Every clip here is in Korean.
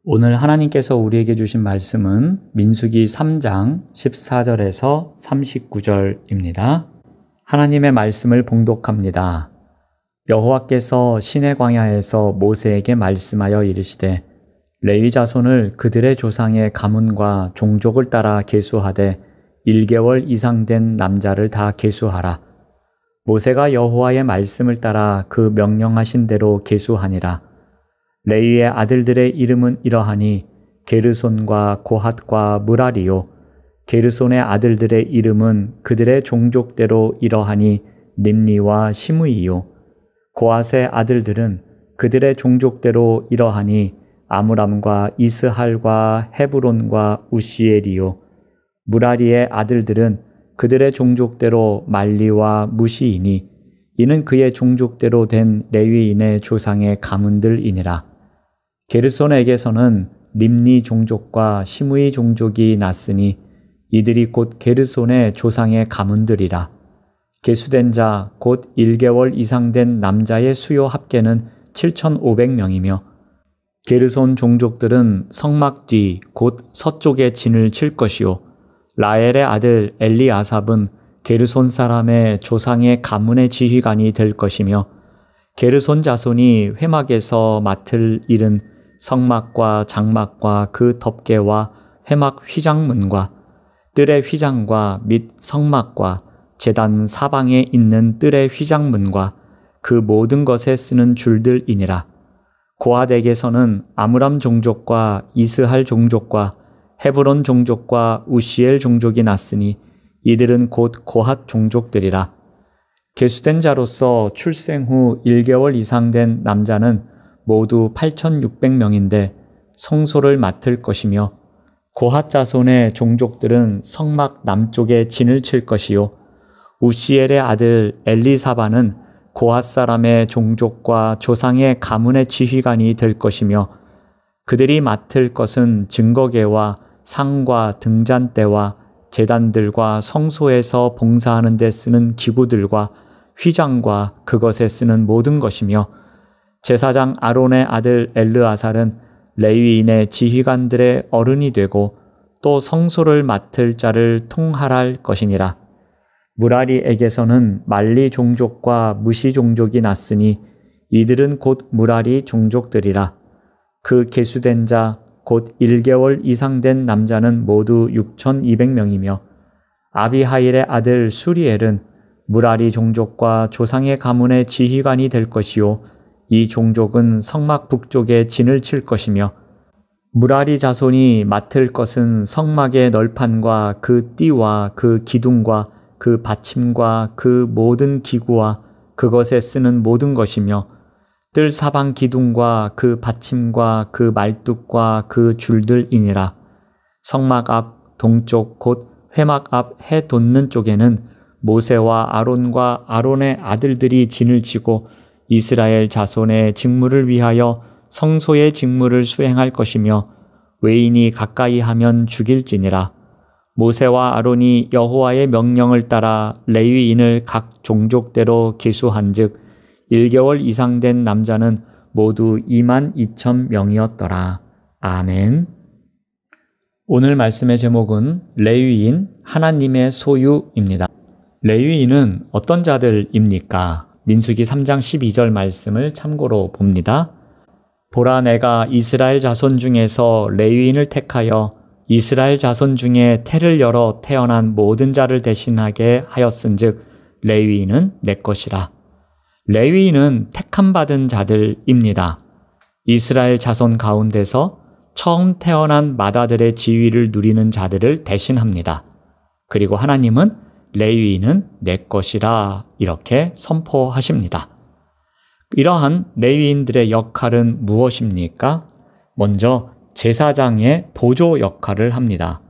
오늘 하나님께서 우리에게 주신 말씀은 민수기 3장 14절에서 39절입니다. 하나님의 말씀을 봉독합니다. 여호와께서 시내 광야에서 모세에게 말씀하여 이르시되 레위 자손을 그들의 조상의 가문과 종족을 따라 계수하되 1개월 이상 된 남자를 다 계수하라. 모세가 여호와의 말씀을 따라 그 명령하신 대로 계수하니라. 레위의 아들들의 이름은 이러하니 게르손과 고핫과 무라리요. 게르손의 아들들의 이름은 그들의 종족대로 이러하니 림니와 시므이요. 고핫의 아들들은 그들의 종족대로 이러하니 아므람과 이스할과 헤브론과 우시엘이요. 무라리의 아들들은 그들의 종족대로 말리와 무시이니 이는 그의 종족대로 된 레위인의 조상의 가문들이니라. 게르손에게서는 림니 종족과 시므이 종족이 났으니 이들이 곧 게르손의 조상의 가문들이라. 계수된 자 곧 1개월 이상 된 남자의 수요 합계는 7,500명이며 게르손 종족들은 성막 뒤 곧 서쪽에 진을 칠 것이요. 라엘의 아들 엘리아삽은 게르손 사람의 조상의 가문의 지휘관이 될 것이며 게르손 자손이 회막에서 맡을 일은 성막과 장막과 그 덮개와 회막 휘장문과 뜰의 휘장과 및 성막과 제단 사방에 있는 뜰의 휘장문과 그 모든 것에 쓰는 줄들이니라. 고핫에게서는 아므람 종족과 이스할 종족과 헤브론 종족과 우시엘 종족이 났으니 이들은 곧 고핫 종족들이라. 계수된 자로서 출생 후 1개월 이상 된 남자는 모두 8,600명인데 성소를 맡을 것이며 고핫 자손의 종족들은 성막 남쪽에 진을 칠 것이요. 우시엘의 아들 엘리사바는 고핫 사람의 종족과 조상의 가문의 지휘관이 될 것이며 그들이 맡을 것은 증거계와 상과 등잔대와 제단들과 성소에서 봉사하는 데 쓰는 기구들과 휘장과 그것에 쓰는 모든 것이며 제사장 아론의 아들 엘르아살은 레위인의 지휘관들의 어른이 되고 또 성소를 맡을 자를 통할할 것이니라. 무라리에게서는 말리 종족과 무시 종족이 났으니 이들은 곧 무라리 종족들이라. 그 계수된 자 곧 1개월 이상 된 남자는 모두 6,200명이며 아비하일의 아들 수리엘은 무라리 종족과 조상의 가문의 지휘관이 될 것이요. 이 종족은 성막 북쪽에 진을 칠 것이며 무라리 자손이 맡을 것은 성막의 널판과 그 띠와 그 기둥과 그 받침과 그 모든 기구와 그것에 쓰는 모든 것이며 뜰 사방 기둥과 그 받침과 그 말뚝과 그 줄들이니라. 성막 앞 동쪽 곧 회막 앞 해 돋는 쪽에는 모세와 아론과 아론의 아들들이 진을 치고 이스라엘 자손의 직무를 위하여 성소의 직무를 수행할 것이며 외인이 가까이 하면 죽일지니라. 모세와 아론이 여호와의 명령을 따라 레위인을 각 종족대로 계수한즉 1개월 이상 된 남자는 모두 22,000명이었더라. 아멘. 오늘 말씀의 제목은 레위인 하나님의 소유입니다. 레위인은 어떤 자들입니까? 민수기 3장 12절 말씀을 참고로 봅니다. 보라, 내가 이스라엘 자손 중에서 레위인을 택하여 이스라엘 자손 중에 태를 열어 태어난 모든 자를 대신하게 하였은즉 레위인은 내 것이라. 레위인은 택함받은 자들입니다. 이스라엘 자손 가운데서 처음 태어난 맏아들의 지위를 누리는 자들을 대신합니다. 그리고 하나님은 레위인은 내 것이라 이렇게 선포하십니다. 이러한 레위인들의 역할은 무엇입니까? 먼저 제사장의 보조 역할을 합니다.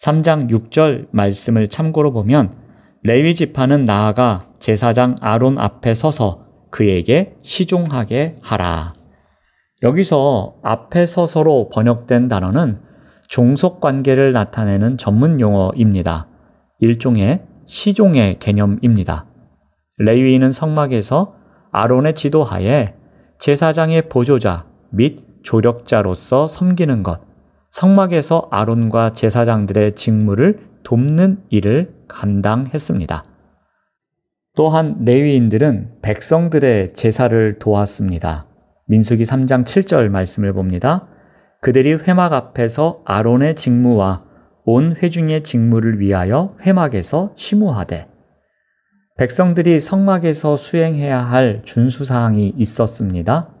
3장 6절 말씀을 참고로 보면 레위 지파는 나아가 제사장 아론 앞에 서서 그에게 시종하게 하라. 여기서 앞에 서서로 번역된 단어는 종속관계를 나타내는 전문 용어입니다. 일종의 시종의 개념입니다. 레위인은 성막에서 아론의 지도하에 제사장의 보조자 및 조력자로서 섬기는 것, 성막에서 아론과 제사장들의 직무를 돕는 일을 감당했습니다. 또한 레위인들은 백성들의 제사를 도왔습니다. 민수기 3장 7절 말씀을 봅니다. 그들이 회막 앞에서 아론의 직무와 온 회중의 직무를 위하여 회막에서 심우하되, 백성들이 성막에서 수행해야 할 준수사항이 있었습니다.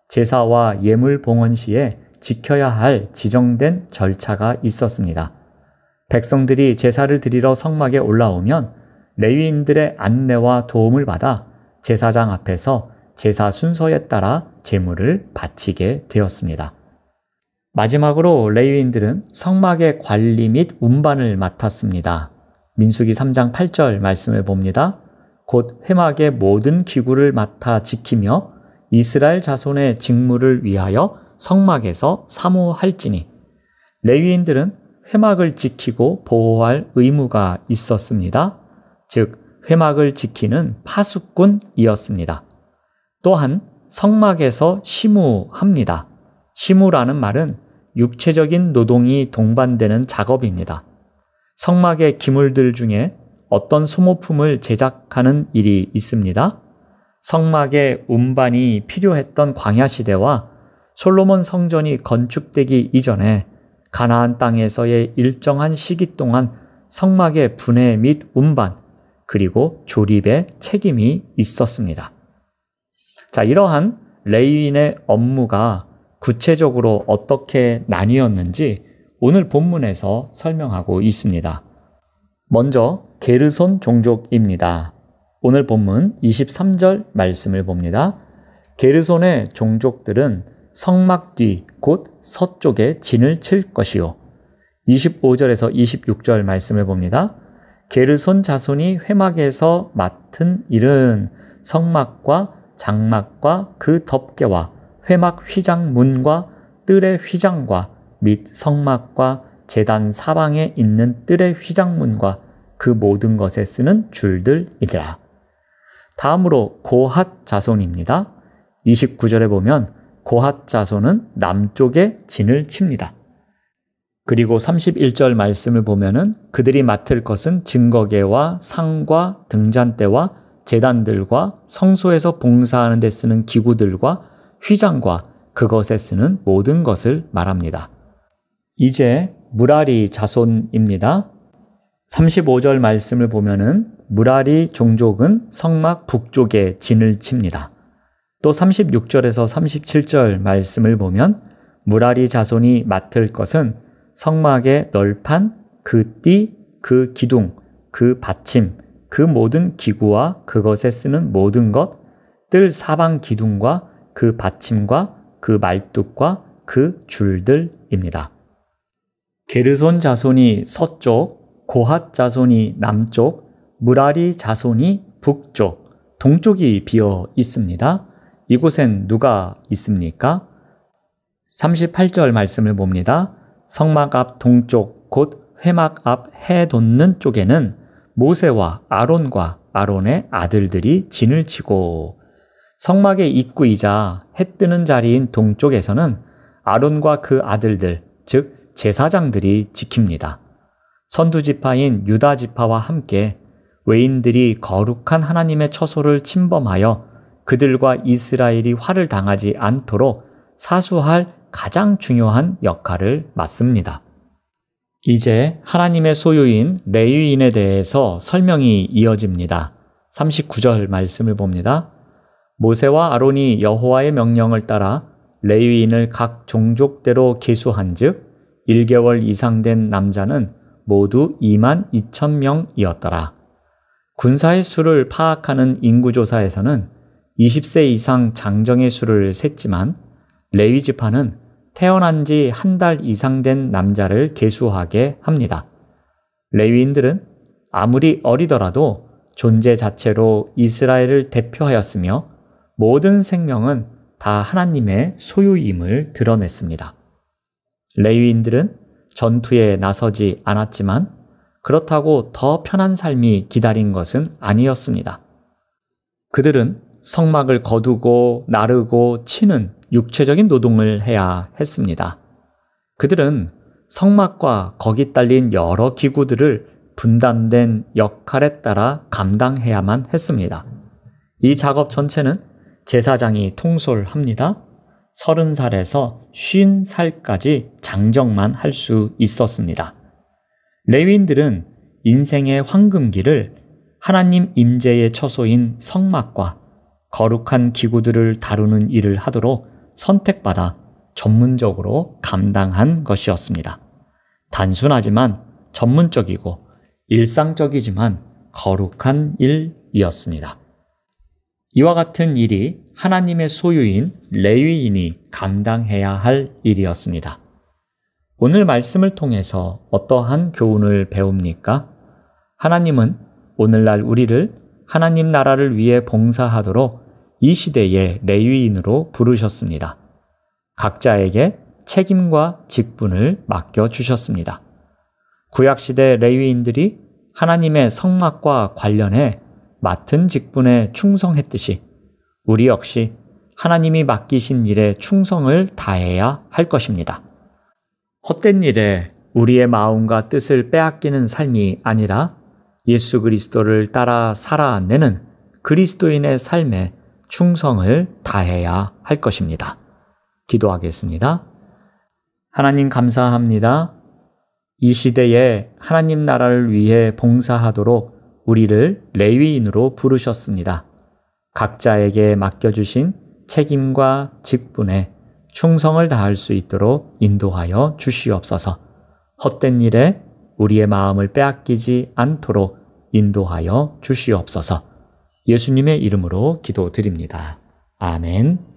제사와 예물 봉헌 시에 지켜야 할 지정된 절차가 있었습니다. 백성들이 제사를 드리러 성막에 올라오면 레위인들의 안내와 도움을 받아 제사장 앞에서 제사 순서에 따라 제물을 바치게 되었습니다. 마지막으로 레위인들은 성막의 관리 및 운반을 맡았습니다. 민수기 3장 8절 말씀을 봅니다. 곧 회막의 모든 기구를 맡아 지키며 이스라엘 자손의 직무를 위하여 성막에서 사모할지니, 레위인들은 회막을 지키고 보호할 의무가 있었습니다. 즉 회막을 지키는 파수꾼이었습니다. 또한 성막에서 심우합니다. 심우라는 말은 육체적인 노동이 동반되는 작업입니다. 성막의 기물들 중에 어떤 소모품을 제작하는 일이 있습니다. 성막의 운반이 필요했던 광야 시대와 솔로몬 성전이 건축되기 이전에 가나안 땅에서의 일정한 시기 동안 성막의 분해 및 운반, 그리고 조립에 책임이 있었습니다. 자, 이러한 레위인의 업무가 구체적으로 어떻게 나뉘었는지 오늘 본문에서 설명하고 있습니다. 먼저 게르손 종족입니다. 오늘 본문 23절 말씀을 봅니다. 게르손의 종족들은 성막 뒤 곧 서쪽에 진을 칠 것이요. 25절에서 26절 말씀을 봅니다. 게르손 자손이 회막에서 맡은 일은 성막과 장막과 그 덮개와 회막 휘장문과 뜰의 휘장과 및 성막과 제단 사방에 있는 뜰의 휘장문과 그 모든 것에 쓰는 줄들이더라. 다음으로 고핫 자손입니다. 29절에 보면 고핫 자손은 남쪽에 진을 칩니다. 그리고 31절 말씀을 보면은 그들이 맡을 것은 증거계와 상과 등잔대와 제단들과 성소에서 봉사하는 데 쓰는 기구들과 휘장과 그것에 쓰는 모든 것을 말합니다. 이제 무라리 자손입니다. 35절 말씀을 보면은 무라리 종족은 성막 북쪽에 진을 칩니다. 또 36절에서 37절 말씀을 보면 무라리 자손이 맡을 것은 성막의 널판, 그 띠, 그 기둥, 그 받침, 그 모든 기구와 그것에 쓰는 모든 것, 뜰 사방 기둥과 그 받침과 그 말뚝과 그 줄들입니다. 게르손 자손이 서쪽, 고핫 자손이 남쪽, 무라리 자손이 북쪽, 동쪽이 비어 있습니다. 이곳엔 누가 있습니까? 38절 말씀을 봅니다. 성막 앞 동쪽 곧 회막 앞 해 돋는 쪽에는 모세와 아론과 아론의 아들들이 진을 치고, 성막의 입구이자 해 뜨는 자리인 동쪽에서는 아론과 그 아들들, 즉 제사장들이 지킵니다. 선두지파인 유다지파와 함께 외인들이 거룩한 하나님의 처소를 침범하여 그들과 이스라엘이 화를 당하지 않도록 사수할 가장 중요한 역할을 맡습니다. 이제 하나님의 소유인 레위인에 대해서 설명이 이어집니다. 39절 말씀을 봅니다. 모세와 아론이 여호와의 명령을 따라 레위인을 각 종족대로 계수한즉 1개월 이상 된 남자는 모두 22,000명이었더라. 군사의 수를 파악하는 인구조사에서는 20세 이상 장정의 수를 셌지만 레위 지파는 태어난 지 한 달 이상 된 남자를 계수하게 합니다. 레위인들은 아무리 어리더라도 존재 자체로 이스라엘을 대표하였으며 모든 생명은 다 하나님의 소유임을 드러냈습니다. 레위인들은 전투에 나서지 않았지만 그렇다고 더 편한 삶이 기다린 것은 아니었습니다. 그들은 성막을 거두고 나르고 치는 육체적인 노동을 해야 했습니다. 그들은 성막과 거기 딸린 여러 기구들을 분담된 역할에 따라 감당해야만 했습니다. 이 작업 전체는 제사장이 통솔합니다. 30살에서 50살까지 장정만 할 수 있었습니다. 레위인들은 인생의 황금기를 하나님 임재의 처소인 성막과 거룩한 기구들을 다루는 일을 하도록 선택받아 전문적으로 감당한 것이었습니다. 단순하지만 전문적이고 일상적이지만 거룩한 일이었습니다. 이와 같은 일이 하나님의 소유인 레위인이 감당해야 할 일이었습니다. 오늘 말씀을 통해서 어떠한 교훈을 배웁니까? 하나님은 오늘날 우리를 하나님 나라를 위해 봉사하도록 이 시대의 레위인으로 부르셨습니다. 각자에게 책임과 직분을 맡겨주셨습니다. 구약시대 레위인들이 하나님의 성막과 관련해 맡은 직분에 충성했듯이 우리 역시 하나님이 맡기신 일에 충성을 다해야 할 것입니다. 헛된 일에 우리의 마음과 뜻을 빼앗기는 삶이 아니라 예수 그리스도를 따라 살아내는 그리스도인의 삶에 충성을 다해야 할 것입니다. 기도하겠습니다. 하나님 감사합니다. 이 시대에 하나님 나라를 위해 봉사하도록 우리를 레위인으로 부르셨습니다. 각자에게 맡겨주신 책임과 직분에 충성을 다할 수 있도록 인도하여 주시옵소서. 헛된 일에 우리의 마음을 빼앗기지 않도록 인도하여 주시옵소서. 예수님의 이름으로 기도드립니다. 아멘.